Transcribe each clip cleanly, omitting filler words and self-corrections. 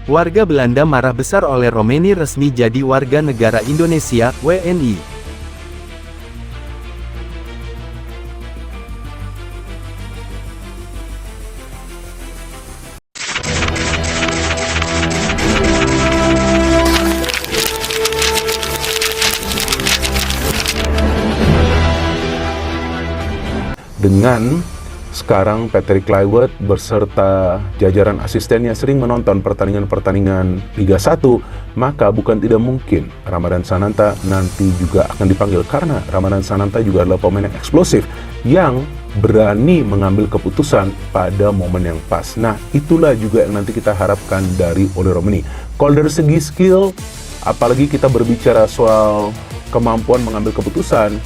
Warga Belanda marah besar oleh Roemeni resmi jadi warga negara Indonesia, WNI. Dengan sekarang Patrick Kluivert beserta jajaran asistennya sering menonton pertandingan-pertandingan Liga 1, maka bukan tidak mungkin Ramadhan Sananta nanti juga akan dipanggil, karena Ramadhan Sananta juga adalah pemain yang eksplosif yang berani mengambil keputusan pada momen yang pas. Nah, itulah juga yang nanti kita harapkan dari Ole Roemeni. Kalau dari segi skill, apalagi kita berbicara soal kemampuan mengambil keputusan,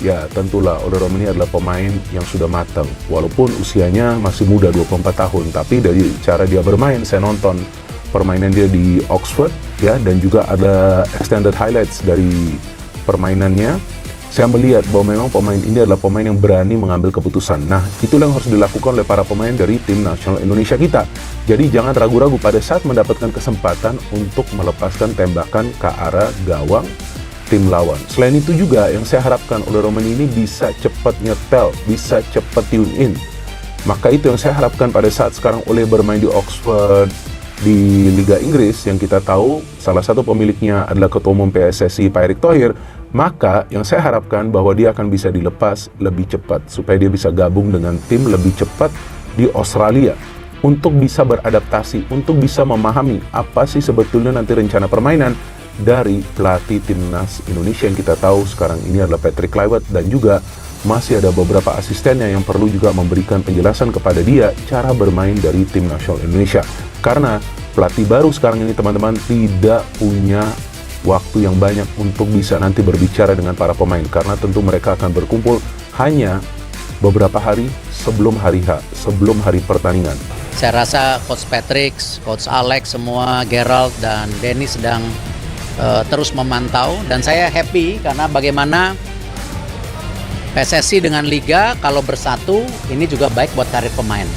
ya tentulah Ole Roemeni adalah pemain yang sudah matang. Walaupun usianya masih muda, 24 tahun, tapi dari cara dia bermain, saya nonton permainan dia di Oxford ya, dan juga ada extended highlights dari permainannya. Saya melihat bahwa memang pemain ini adalah pemain yang berani mengambil keputusan. Nah, itulah yang harus dilakukan oleh para pemain dari tim nasional Indonesia kita. Jadi jangan ragu-ragu pada saat mendapatkan kesempatan untuk melepaskan tembakan ke arah gawang tim lawan. Selain itu juga yang saya harapkan oleh Roemeni ini bisa cepat nyetel, bisa cepat tune in. Maka itu yang saya harapkan pada saat sekarang Ole bermain di Oxford, di Liga Inggris, yang kita tahu salah satu pemiliknya adalah Ketua Umum PSSI Pak Erick Thohir. Maka yang saya harapkan bahwa dia akan bisa dilepas lebih cepat, supaya dia bisa gabung dengan tim lebih cepat di Australia, untuk bisa beradaptasi, untuk bisa memahami apa sih sebetulnya nanti rencana permainan dari pelatih timnas Indonesia yang kita tahu sekarang ini adalah Patrick Kluivert, dan juga masih ada beberapa asistennya yang perlu juga memberikan penjelasan kepada dia cara bermain dari tim nasional Indonesia. Karena pelatih baru sekarang ini teman-teman tidak punya waktu yang banyak untuk bisa nanti berbicara dengan para pemain, karena tentu mereka akan berkumpul hanya beberapa hari sebelum hari H, sebelum hari pertandingan. Saya rasa Coach Patrick, Coach Alex, semua Gerald dan Denny sedang terus memantau, dan saya happy karena bagaimana PSSI dengan Liga kalau bersatu ini juga baik buat karir pemain.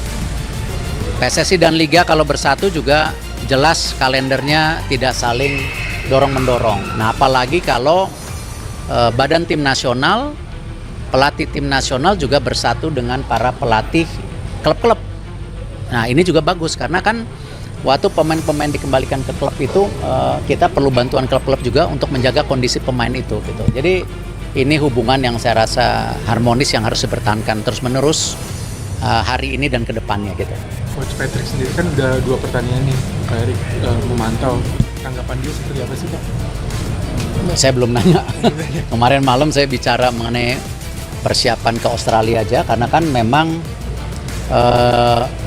PSSI dan Liga kalau bersatu juga jelas kalendernya tidak saling dorong-mendorong. Nah, apalagi kalau badan tim nasional, pelatih tim nasional juga bersatu dengan para pelatih klub-klub. Nah, ini juga bagus karena kan waktu pemain-pemain dikembalikan ke klub itu kita perlu bantuan klub-klub juga untuk menjaga kondisi pemain itu gitu. Jadi ini hubungan yang saya rasa harmonis yang harus dipertahankan terus-menerus hari ini dan ke depannya gitu. Coach Patrick sendiri kan udah 2 pertandingan nih, Pak Erick memantau. Tanggapan dia seperti apa sih, Pak? Saya belum nanya. Kemarin malam saya bicara mengenai persiapan ke Australia aja, karena kan memang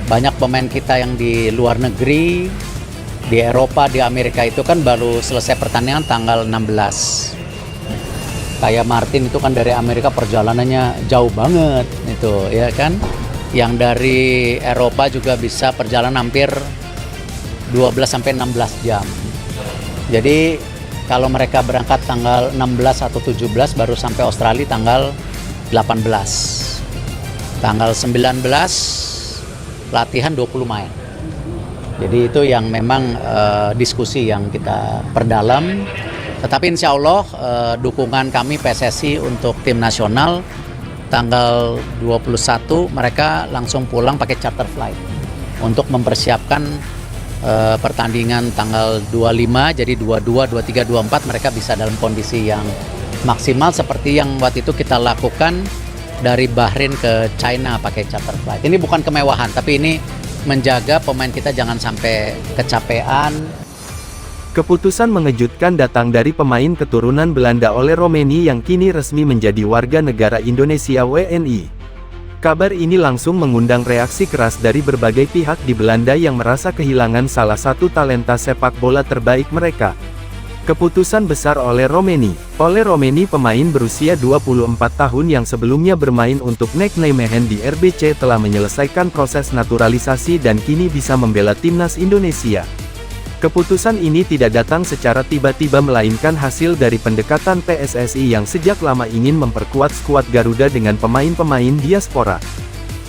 banyak pemain kita yang di luar negeri, di Eropa, di Amerika itu kan baru selesai pertandingan tanggal 16. Kayak Martin itu kan dari Amerika perjalanannya jauh banget itu ya kan. Yang dari Eropa juga bisa perjalanan hampir 12-16 jam. Jadi kalau mereka berangkat tanggal 16 atau 17 baru sampai Australia tanggal 18. Tanggal 19 latihan 20 main. Jadi itu yang memang diskusi yang kita perdalam. Tetapi insya Allah dukungan kami PSSI untuk tim nasional tanggal 21 mereka langsung pulang pakai charter flight untuk mempersiapkan pertandingan tanggal 25, jadi 22, 23, 24 mereka bisa dalam kondisi yang maksimal seperti yang waktu itu kita lakukan dari Bahrain ke China pakai charter flight. Ini bukan kemewahan, tapi ini menjaga pemain kita jangan sampai kecapean. Keputusan mengejutkan datang dari pemain keturunan Belanda Ole Roemeni yang kini resmi menjadi warga negara Indonesia WNI. Kabar ini langsung mengundang reaksi keras dari berbagai pihak di Belanda yang merasa kehilangan salah satu talenta sepak bola terbaik mereka. Keputusan besar Ole Roemeni. Ole Roemeni, pemain berusia 24 tahun yang sebelumnya bermain untuk NEC Nijmegen di RBC, telah menyelesaikan proses naturalisasi dan kini bisa membela timnas Indonesia. Keputusan ini tidak datang secara tiba-tiba melainkan hasil dari pendekatan PSSI yang sejak lama ingin memperkuat skuad Garuda dengan pemain-pemain diaspora.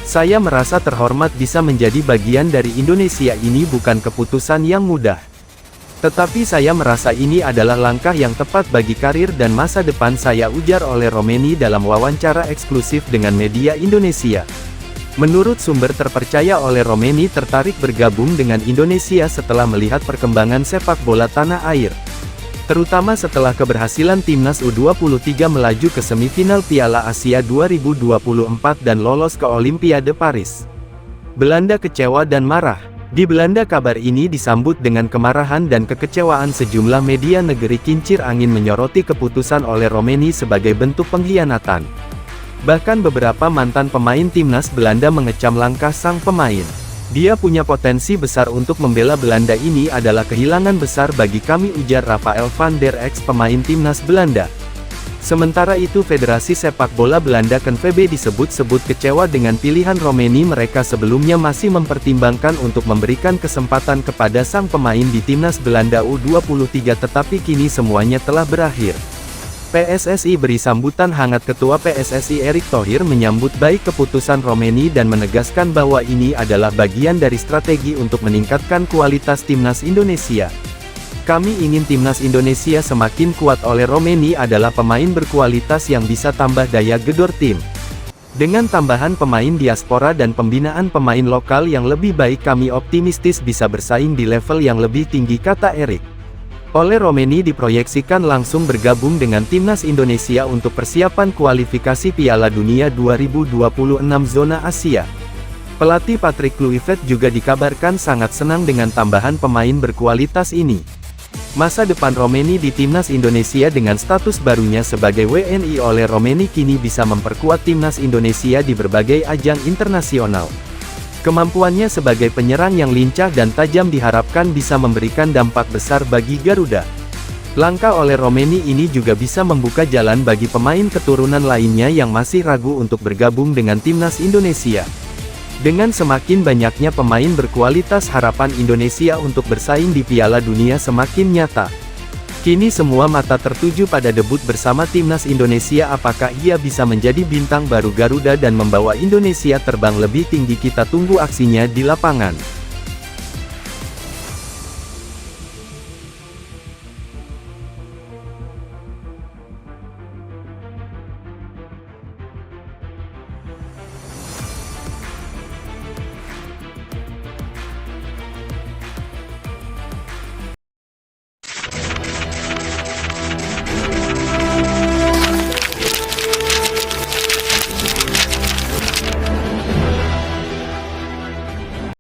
Saya merasa terhormat bisa menjadi bagian dari Indonesia, ini bukan keputusan yang mudah. Tetapi saya merasa ini adalah langkah yang tepat bagi karir dan masa depan saya, ujar oleh Romeni dalam wawancara eksklusif dengan media Indonesia. Menurut sumber terpercaya, oleh Romeni tertarik bergabung dengan Indonesia setelah melihat perkembangan sepak bola tanah air. Terutama setelah keberhasilan timnas U23 melaju ke semifinal Piala Asia 2024 dan lolos ke Olimpiade Paris. Belanda kecewa dan marah. Di Belanda, kabar ini disambut dengan kemarahan dan kekecewaan. Sejumlah media negeri kincir angin menyoroti keputusan oleh Romeni sebagai bentuk pengkhianatan. Bahkan beberapa mantan pemain timnas Belanda mengecam langkah sang pemain. Dia punya potensi besar untuk membela Belanda, ini adalah kehilangan besar bagi kami, ujar Rafael van der Ex, pemain timnas Belanda. Sementara itu, Federasi Sepak Bola Belanda KNVB disebut-sebut kecewa dengan pilihan Romeni. Mereka sebelumnya masih mempertimbangkan untuk memberikan kesempatan kepada sang pemain di timnas Belanda U23, tetapi kini semuanya telah berakhir. PSSI beri sambutan hangat. Ketua PSSI Erick Thohir menyambut baik keputusan Romeni dan menegaskan bahwa ini adalah bagian dari strategi untuk meningkatkan kualitas timnas Indonesia. Kami ingin timnas Indonesia semakin kuat. Oleh Romeni adalah pemain berkualitas yang bisa tambah daya gedor tim. Dengan tambahan pemain diaspora dan pembinaan pemain lokal yang lebih baik, kami optimistis bisa bersaing di level yang lebih tinggi, kata Erick. Oleh Romeni diproyeksikan langsung bergabung dengan timnas Indonesia untuk persiapan kualifikasi Piala Dunia 2026 zona Asia. Pelatih Patrick Kluivert juga dikabarkan sangat senang dengan tambahan pemain berkualitas ini. Masa depan Romeni di timnas Indonesia dengan status barunya sebagai WNI oleh Romeni kini bisa memperkuat timnas Indonesia di berbagai ajang internasional. Kemampuannya sebagai penyerang yang lincah dan tajam diharapkan bisa memberikan dampak besar bagi Garuda. Langkah oleh Romeni ini juga bisa membuka jalan bagi pemain keturunan lainnya yang masih ragu untuk bergabung dengan timnas Indonesia. Dengan semakin banyaknya pemain berkualitas, harapan Indonesia untuk bersaing di Piala Dunia semakin nyata. Kini semua mata tertuju pada debut bersama timnas Indonesia. Apakah ia bisa menjadi bintang baru Garuda dan membawa Indonesia terbang lebih tinggi? Kita tunggu aksinya di lapangan.